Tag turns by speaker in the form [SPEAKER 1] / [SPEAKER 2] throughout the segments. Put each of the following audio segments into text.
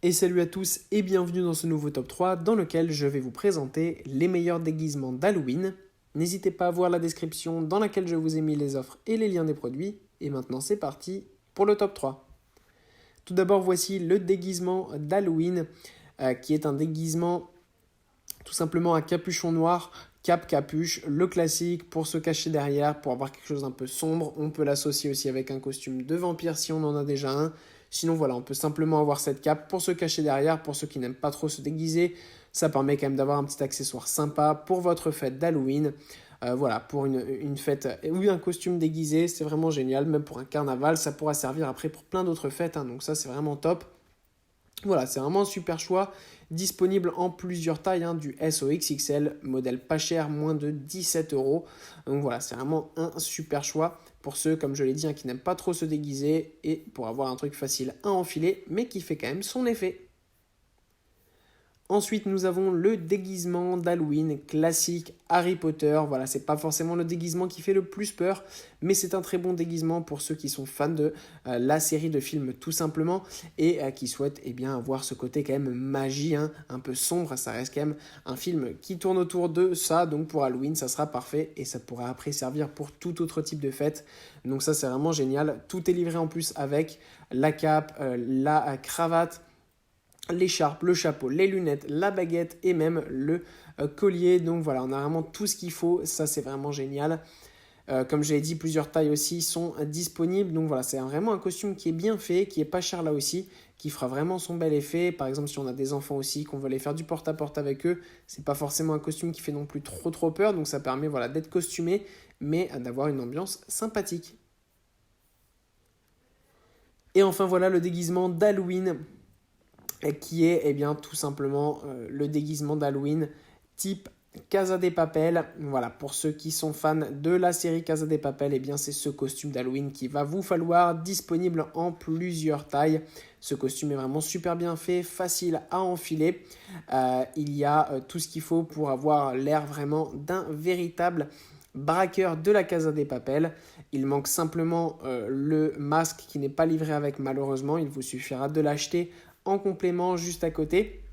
[SPEAKER 1] Et salut à tous et bienvenue dans ce nouveau top 3 dans lequel je vais vous présenter les meilleurs déguisements d'Halloween. N'hésitez pas à voir la description dans laquelle je vous ai mis les offres et les liens des produits. Et maintenant c'est parti pour le top 3. Tout d'abord voici le déguisement d'Halloween qui est un déguisement tout simplement à capuchon noir, capuche, le classique pour se cacher derrière, pour avoir quelque chose un peu sombre. On peut l'associer aussi avec un costume de vampire si on en a déjà un. Sinon voilà, on peut simplement avoir cette cape pour se cacher derrière, pour ceux qui n'aiment pas trop se déguiser. Ça permet quand même d'avoir un petit accessoire sympa pour votre fête d'Halloween. Voilà, pour une fête ou un costume déguisé, c'est vraiment génial. Même pour un carnaval, ça pourra servir après pour plein d'autres fêtes. Donc ça, c'est vraiment top. Voilà, c'est vraiment un super choix, disponible en plusieurs tailles, du S au XXL, modèle pas cher, moins de 17 euros. Donc voilà, c'est vraiment un super choix pour ceux, comme je l'ai dit, qui n'aiment pas trop se déguiser et pour avoir un truc facile à enfiler, mais qui fait quand même son effet. Ensuite, nous avons le déguisement d'Halloween classique Harry Potter. Voilà, c'est pas forcément le déguisement qui fait le plus peur, mais c'est un très bon déguisement pour ceux qui sont fans de la série de films tout simplement et qui souhaitent avoir ce côté quand même magie, un peu sombre. Ça reste quand même un film qui tourne autour de ça, donc pour Halloween, ça sera parfait et ça pourra après servir pour tout autre type de fête. Donc ça, c'est vraiment génial. Tout est livré en plus avec la cape, la cravate, l'écharpe, le chapeau, les lunettes, la baguette et même le collier. Donc voilà, on a vraiment tout ce qu'il faut. Ça, c'est vraiment génial. Comme je l'ai dit, plusieurs tailles aussi sont disponibles. Donc voilà, c'est vraiment un costume qui est bien fait, qui est pas cher là aussi, qui fera vraiment son bel effet. Par exemple, si on a des enfants aussi, qu'on veut aller faire du porte-à-porte avec eux, c'est pas forcément un costume qui fait non plus trop peur. Donc ça permet d'être costumé, mais d'avoir une ambiance sympathique. Et enfin voilà le déguisement d'Halloween, qui est tout simplement le déguisement d'Halloween type Casa de Papel. Voilà, pour ceux qui sont fans de la série Casa de Papel, c'est ce costume d'Halloween qui va vous falloir, disponible en plusieurs tailles. Ce costume est vraiment super bien fait, facile à enfiler. Il y a tout ce qu'il faut pour avoir l'air vraiment d'un véritable braqueur de la Casa de Papel. Il manque simplement le masque qui n'est pas livré avec malheureusement. Il vous suffira de l'acheter en complément juste à côté.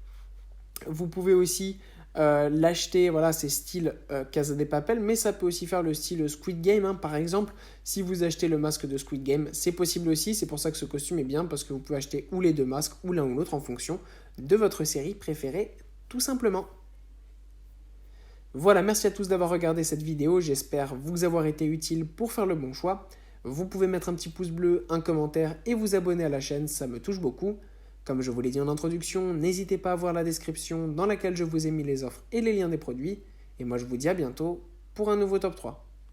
[SPEAKER 1] Vous pouvez aussi l'acheter, voilà, c'est style Casa de Papel, mais ça peut aussi faire le style Squid Game, par exemple. Si vous achetez le masque de Squid Game, c'est possible aussi. C'est pour ça que ce costume est bien, parce que vous pouvez acheter ou les deux masques ou l'un ou l'autre en fonction de votre série préférée, tout simplement. Voilà, merci à tous d'avoir regardé cette vidéo. J'espère vous avoir été utile pour faire le bon choix. Vous pouvez mettre un petit pouce bleu, un commentaire et vous abonner à la chaîne, ça me touche beaucoup. Comme je vous l'ai dit en introduction, n'hésitez pas à voir la description dans laquelle je vous ai mis les offres et les liens des produits. Et moi je vous dis à bientôt pour un nouveau top 3.